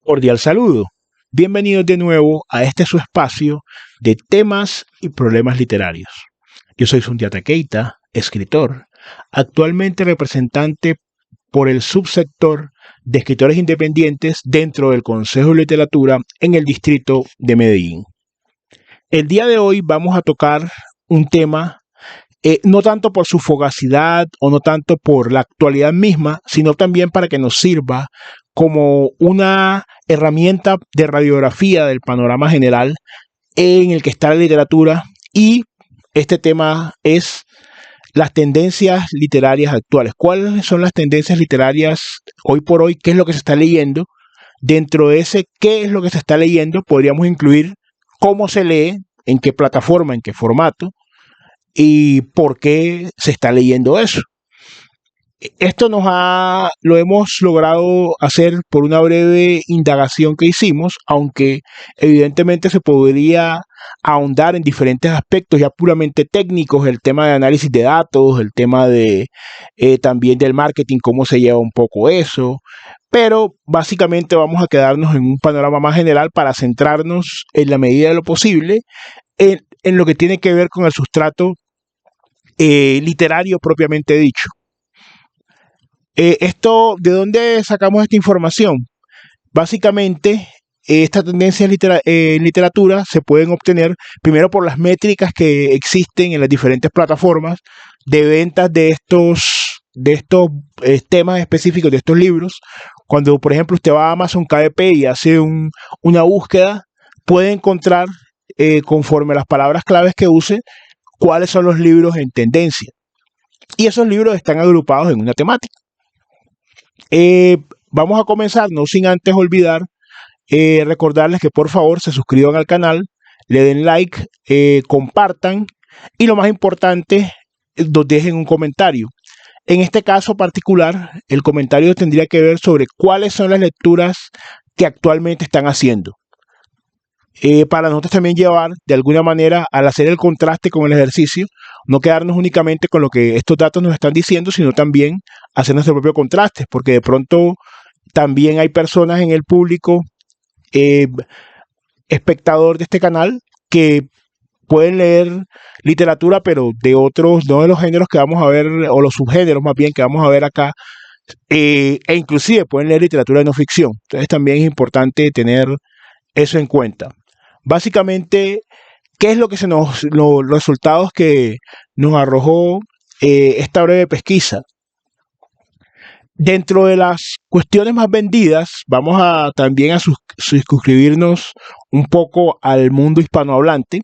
Cordial saludo. Bienvenidos de nuevo a este su espacio de temas y problemas literarios. Yo soy Sundiata Keita, escritor, actualmente representante por el subsector de escritores independientes dentro del Consejo de Literatura en el distrito de Medellín. El día de hoy vamos a tocar un tema no tanto por su fugacidad o no tanto por la actualidad misma, sino también para que nos sirva como una herramienta de radiografía del panorama general en el que está la literatura, y este tema es las tendencias literarias actuales. ¿Cuáles son las tendencias literarias hoy por hoy? ¿Qué es lo que se está leyendo? Dentro de ese qué es lo que se está leyendo podríamos incluir cómo se lee, en qué plataforma, en qué formato y por qué se está leyendo eso. Esto lo hemos logrado hacer por una breve indagación que hicimos, aunque evidentemente se podría ahondar en diferentes aspectos ya puramente técnicos, el tema de análisis de datos, el tema de también del marketing, cómo se lleva un poco eso, pero básicamente vamos a quedarnos en un panorama más general para centrarnos en la medida de lo posible en lo que tiene que ver con el sustrato literario propiamente dicho. ¿De dónde sacamos esta información? Básicamente, estas tendencias en literatura se pueden obtener primero por las métricas que existen en las diferentes plataformas de ventas de estos temas específicos, de estos libros. Cuando, por ejemplo, usted va a Amazon KDP y hace una búsqueda, puede encontrar, conforme las palabras claves que use, cuáles son los libros en tendencia. Y esos libros están agrupados en una temática. Vamos a comenzar, no sin antes olvidar recordarles que por favor se suscriban al canal, le den like, compartan y lo más importante, nos dejen un comentario. En este caso particular, el comentario tendría que ver sobre cuáles son las lecturas que actualmente están haciendo. Para nosotros también llevar de alguna manera, al hacer el contraste con el ejercicio, no quedarnos únicamente con lo que estos datos nos están diciendo, sino también hacer nuestro propio contraste, porque de pronto también hay personas en el público, espectador de este canal, que pueden leer literatura, pero de otros, no de los géneros que vamos a ver, o los subgéneros más bien que vamos a ver acá, e inclusive pueden leer literatura de no ficción. Entonces también es importante tener eso en cuenta. Básicamente, ¿qué es lo que los resultados que nos arrojó esta breve pesquisa? Dentro de las cuestiones más vendidas, vamos a también a suscribirnos un poco al mundo hispanohablante.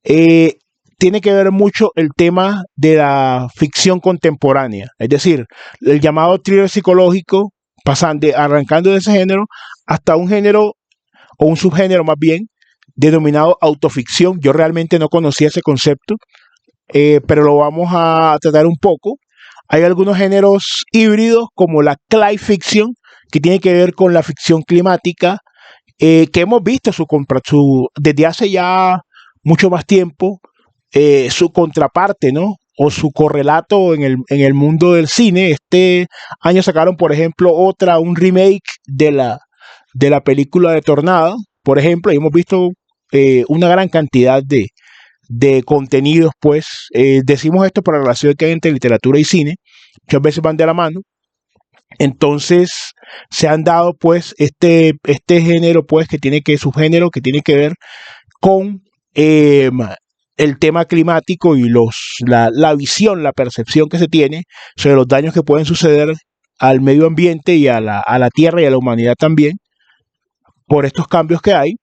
Tiene que ver mucho el tema de la ficción contemporánea, es decir, el llamado thriller psicológico, arrancando de ese género hasta un género o un subgénero más bien, denominado autoficción. Yo realmente no conocía ese concepto, pero lo vamos a tratar un poco. Hay algunos géneros híbridos como la climate fiction, que tiene que ver con la ficción climática, que hemos visto desde hace ya mucho más tiempo, su contraparte, ¿no? O su correlato en el mundo del cine. Este año sacaron, por ejemplo, un remake de la película de Tornado, por ejemplo, y hemos visto una gran cantidad de contenidos, pues. Decimos esto por la relación que hay entre literatura y cine, muchas veces van de la mano. Entonces se han dado, pues, este género, pues, subgénero que tiene que ver con el tema climático y la visión, la percepción que se tiene sobre los daños que pueden suceder al medio ambiente y a la tierra y a la humanidad también, por estos cambios que hay,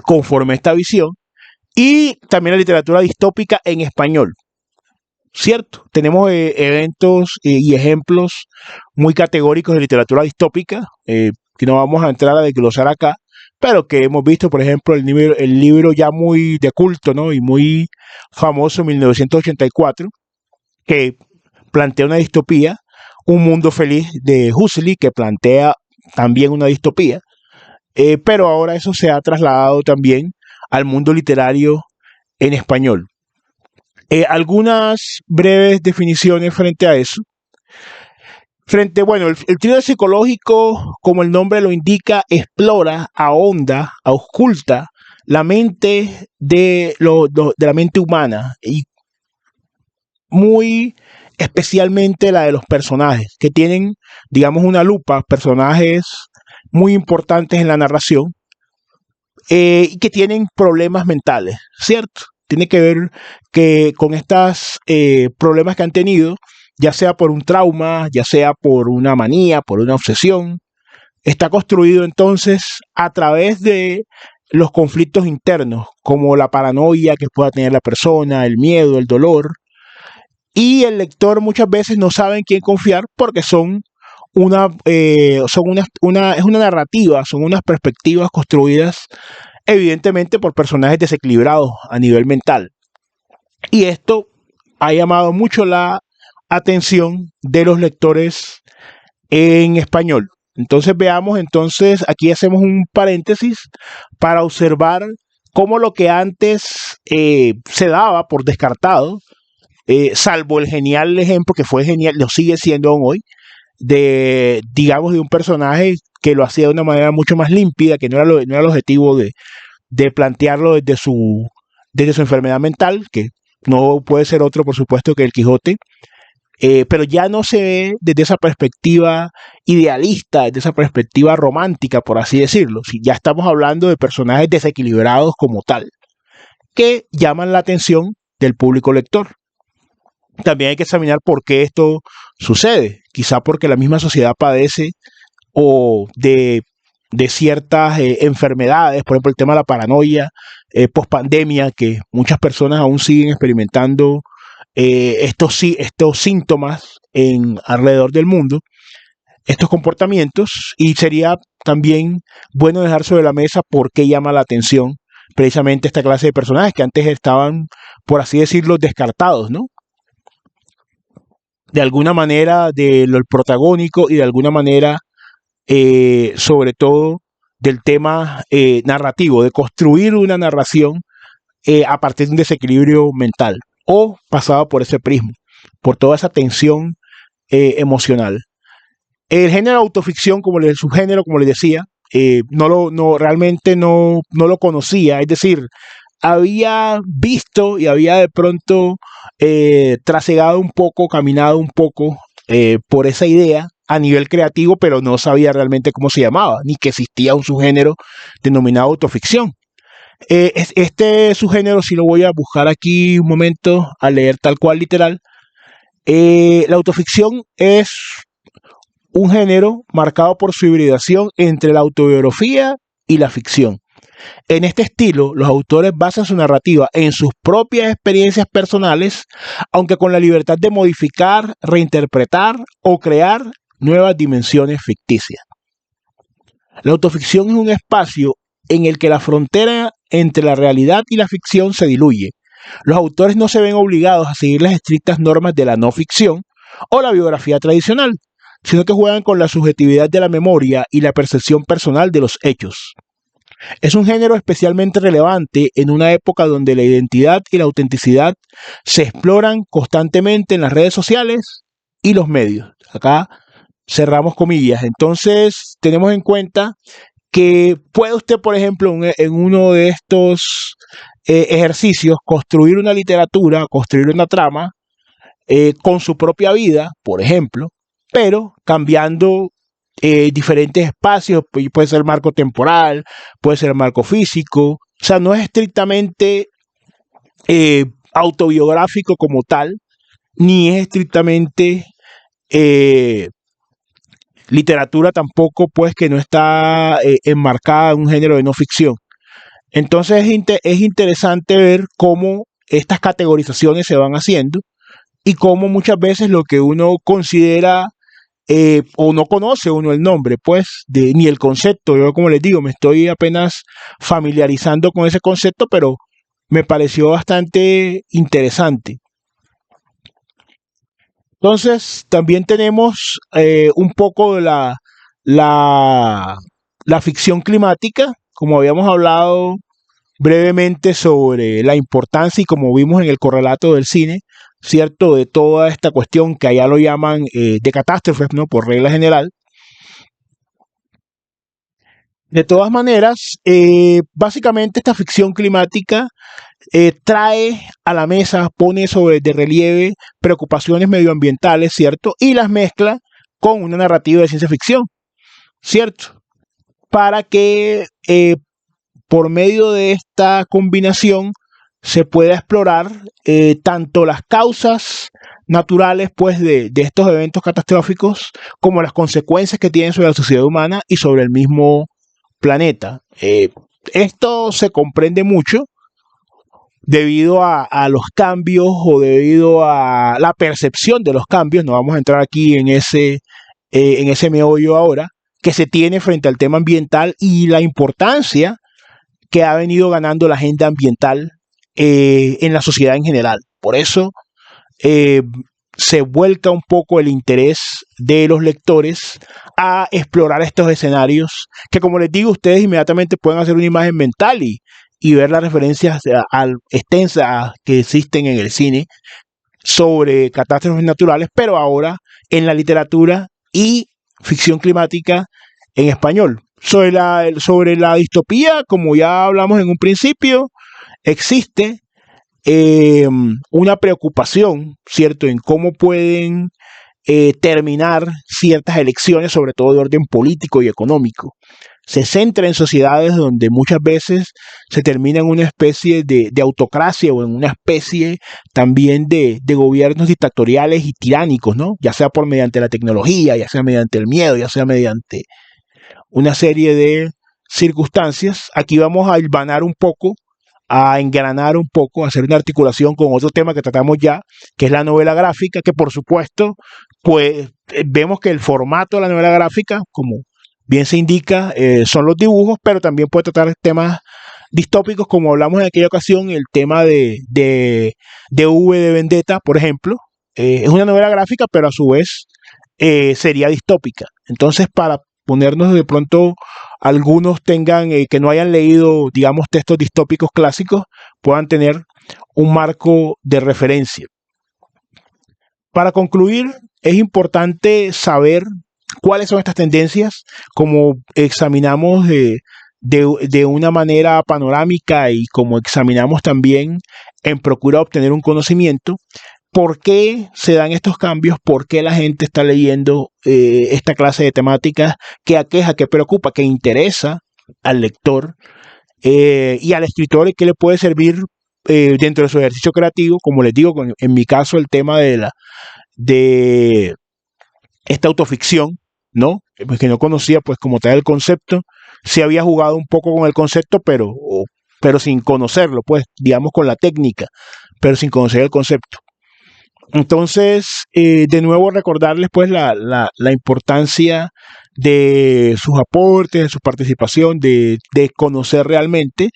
conforme a esta visión. Y también la literatura distópica en español, ¿cierto? Tenemos eventos y ejemplos muy categóricos de literatura distópica, que no vamos a entrar a desglosar acá, pero que hemos visto, por ejemplo, el libro ya muy de culto, ¿no? Y muy famoso, 1984, que plantea una distopía, Un mundo feliz, de Huxley, que plantea también una distopía. Pero ahora eso se ha trasladado también al mundo literario en español. Algunas breves definiciones frente a eso. Bueno, el thriller psicológico, como el nombre lo indica, explora, ahonda, ausculta la mente de la mente humana y muy especialmente la de los personajes, que tienen, digamos, una lupa, personajes muy importantes en la narración y que tienen problemas mentales, ¿cierto? Tiene que ver que con estos problemas que han tenido, ya sea por un trauma, ya sea por una manía, por una obsesión, está construido entonces a través de los conflictos internos, como la paranoia que pueda tener la persona, el miedo, el dolor, y el lector muchas veces no sabe en quién confiar porque es una narrativa, son unas perspectivas construidas evidentemente por personajes desequilibrados a nivel mental. Y esto ha llamado mucho la atención de los lectores en español. Entonces veamos, entonces aquí hacemos un paréntesis para observar cómo lo que antes se daba por descartado, salvo el genial ejemplo que fue genial, lo sigue siendo aún hoy, de, digamos, de un personaje que lo hacía de una manera mucho más límpida, que no era, no era el objetivo de plantearlo desde su enfermedad mental, que no puede ser otro, por supuesto, que el Quijote, pero ya no se ve desde esa perspectiva idealista, desde esa perspectiva romántica, por así decirlo. Si ya estamos hablando de personajes desequilibrados como tal, que llaman la atención del público lector. También hay que examinar por qué esto sucede. Quizá porque la misma sociedad padece o de ciertas enfermedades, por ejemplo el tema de la paranoia post-pandemia, que muchas personas aún siguen experimentando estos síntomas alrededor del mundo, estos comportamientos, y sería también bueno dejar sobre la mesa por qué llama la atención precisamente esta clase de personajes que antes estaban, por así decirlo, descartados, ¿no? De alguna manera de lo protagónico y de alguna manera, sobre todo, del tema narrativo, de construir una narración a partir de un desequilibrio mental o pasado por ese prisma, por toda esa tensión emocional. El género autoficción, como el subgénero, como les decía, realmente no lo conocía, es decir, había visto y había de pronto trasegado un poco, caminado un poco por esa idea a nivel creativo, pero no sabía realmente cómo se llamaba, ni que existía un subgénero denominado autoficción. Este subgénero, si lo voy a buscar aquí un momento a leer tal cual literal, la autoficción es un género marcado por su hibridación entre la autobiografía y la ficción. En este estilo, los autores basan su narrativa en sus propias experiencias personales, aunque con la libertad de modificar, reinterpretar o crear nuevas dimensiones ficticias. La autoficción es un espacio en el que la frontera entre la realidad y la ficción se diluye. Los autores no se ven obligados a seguir las estrictas normas de la no ficción o la biografía tradicional, sino que juegan con la subjetividad de la memoria y la percepción personal de los hechos. Es un género especialmente relevante en una época donde la identidad y la autenticidad se exploran constantemente en las redes sociales y los medios. Acá cerramos comillas. Entonces, tenemos en cuenta que puede usted, por ejemplo, en uno de estos ejercicios, construir una literatura, construir una trama con su propia vida, por ejemplo, pero cambiando diferentes espacios, puede ser marco temporal, puede ser marco físico, o sea, no es estrictamente autobiográfico como tal, ni es estrictamente literatura tampoco, pues que no está enmarcada en un género de no ficción. Entonces es interesante ver cómo estas categorizaciones se van haciendo y cómo muchas veces lo que uno considera o no conoce uno el nombre, pues, ni el concepto. Yo, como les digo, me estoy apenas familiarizando con ese concepto, pero me pareció bastante interesante. Entonces, también tenemos un poco de la ficción climática, como habíamos hablado brevemente sobre la importancia y como vimos en el correlato del cine, ¿cierto? De toda esta cuestión que allá lo llaman de catástrofes, ¿no? Por regla general. De todas maneras, básicamente esta ficción climática trae a la mesa, pone sobre de relieve preocupaciones medioambientales, ¿cierto? Y las mezcla con una narrativa de ciencia ficción, ¿cierto? Para que por medio de esta combinación se pueda explorar tanto las causas naturales pues de estos eventos catastróficos como las consecuencias que tienen sobre la sociedad humana y sobre el mismo planeta. Esto se comprende mucho debido a los cambios o debido a la percepción de los cambios. No vamos a entrar aquí en ese meollo ahora, que se tiene frente al tema ambiental y la importancia que ha venido ganando la agenda ambiental en la sociedad en general. Por eso eh, se vuelca un poco el interés de los lectores a explorar estos escenarios que, como les digo, ustedes inmediatamente pueden hacer una imagen mental y ver las referencias extensas que existen en el cine sobre catástrofes naturales, pero ahora en la literatura y ficción climática en español. Sobre la distopía, como ya hablamos en un principio, existe una preocupación, ¿cierto?, en cómo pueden terminar ciertas elecciones, sobre todo de orden político y económico. Se centra en sociedades donde muchas veces se termina en una especie de autocracia o en una especie también de gobiernos dictatoriales y tiránicos, ¿no? Ya sea por mediante la tecnología, ya sea mediante el miedo, ya sea mediante una serie de circunstancias. Aquí vamos a hilvanar un poco, a engranar un poco, a hacer una articulación con otro tema que tratamos ya, que es la novela gráfica, que por supuesto, pues vemos que el formato de la novela gráfica, como bien se indica, son los dibujos, pero también puede tratar temas distópicos, como hablamos en aquella ocasión, el tema de V de Vendetta, por ejemplo. Es una novela gráfica, pero a su vez sería distópica. Entonces, para ponernos de pronto algunos tengan que no hayan leído, digamos, textos distópicos clásicos, puedan tener un marco de referencia. Para concluir, es importante saber cuáles son estas tendencias, como examinamos de una manera panorámica y como examinamos también en procura de obtener un conocimiento. ¿Por qué se dan estos cambios? ¿Por qué la gente está leyendo esta clase de temáticas que aqueja, que preocupa, que interesa al lector y al escritor y que le puede servir dentro de su ejercicio creativo? Como les digo, en mi caso el tema de esta autoficción, ¿no? Pues que no conocía pues como tal el concepto, sí había jugado un poco con el concepto, pero sin conocerlo, pues digamos con la técnica, pero sin conocer el concepto. Entonces, de nuevo recordarles pues la importancia de sus aportes, de su participación, de conocer realmente,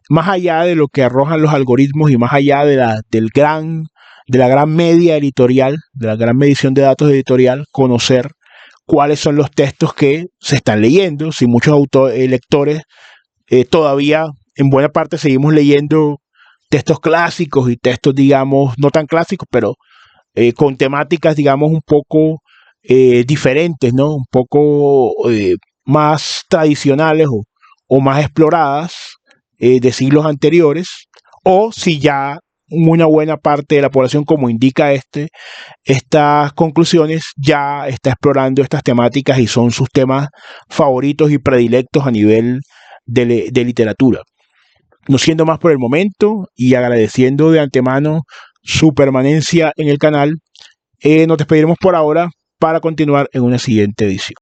más allá de lo que arrojan los algoritmos y más allá de la gran media editorial, de la gran medición de datos editorial, conocer cuáles son los textos que se están leyendo. Si muchos lectores todavía en buena parte seguimos leyendo textos clásicos y textos, digamos, no tan clásicos, pero con temáticas, digamos, un poco diferentes, ¿no? Un poco más tradicionales o más exploradas de siglos anteriores, o si ya una buena parte de la población, como indica estas conclusiones, ya está explorando estas temáticas y son sus temas favoritos y predilectos a nivel de literatura. No siendo más por el momento y agradeciendo de antemano su permanencia en el canal, nos despediremos por ahora para continuar en una siguiente edición.